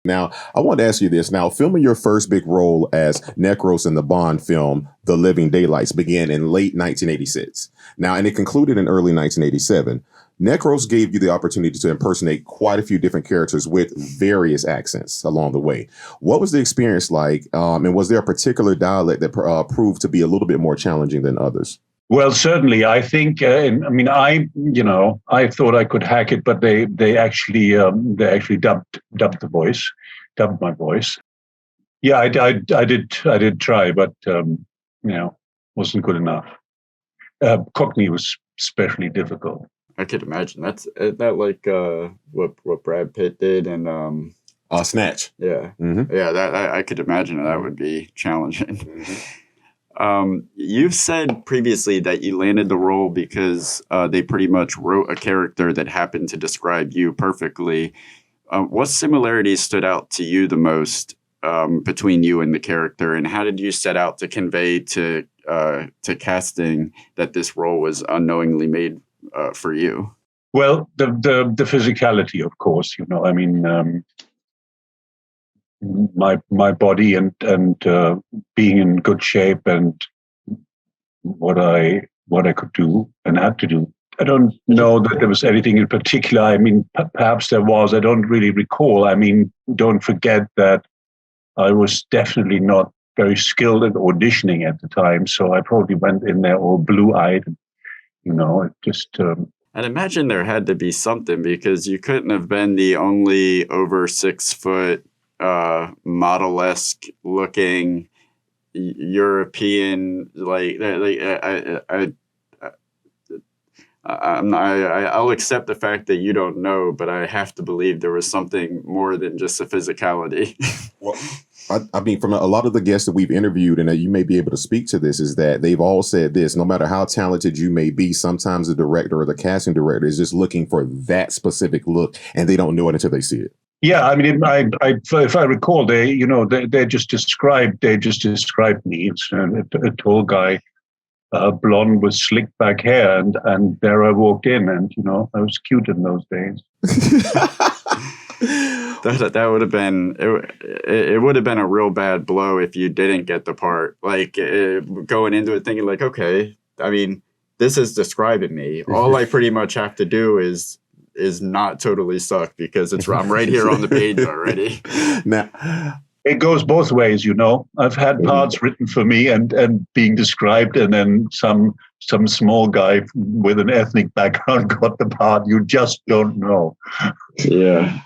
Now, I want to ask you this. Now, filming your first big role as Necros in the Bond film, The Living Daylights, began in late 1986. Now, and it concluded in early 1987. Necros gave you the opportunity to impersonate quite a few different characters with various accents along the way. What was the experience like? And was there a particular dialect that proved to be a little bit more challenging than others? Well, certainly. I think. I thought I could hack it, but they actually dubbed my voice. Yeah, I did try, but wasn't good enough. Cockney was especially difficult. I could imagine that's that like what Brad Pitt did and Snatch. Yeah, mm-hmm. Yeah. That I could imagine that would be challenging. Mm-hmm. You've said previously that you landed the role because they pretty much wrote a character that happened to describe you perfectly. What similarities stood out to you the most between you and the character, and how did you set out to convey to casting that this role was unknowingly made for you? Well, the physicality, of course. My body and being in good shape and what I could do and had to do. I don't know that there was anything in particular. I mean, perhaps there was. I don't really recall. I mean, don't forget that I was definitely not very skilled at auditioning at the time, so I probably went in there all blue-eyed. It just. I'd imagine there had to be something, because you couldn't have been the only over 6 foot model-esque looking European. I'll accept the fact that you don't know, but I have to believe there was something more than just the physicality. Well, I mean, from a lot of the guests that we've interviewed, and you may be able to speak to this, is that they've all said this: no matter how talented you may be, sometimes the director or the casting director is just looking for that specific look, and they don't know it until they see it. Yeah, I mean, if I recall, they just described me. It's a tall guy, blonde with slicked back hair, and there I walked in, and I was cute in those days. That would have been it would have been a real bad blow if you didn't get the part. Like going into it thinking like, okay, I mean, this is describing me. All I pretty much have to do is not totally suck, because I'm right here on the page already. Now, it goes both ways, I've had parts written for me and being described, and then some small guy with an ethnic background got the part. You just don't know. Yeah.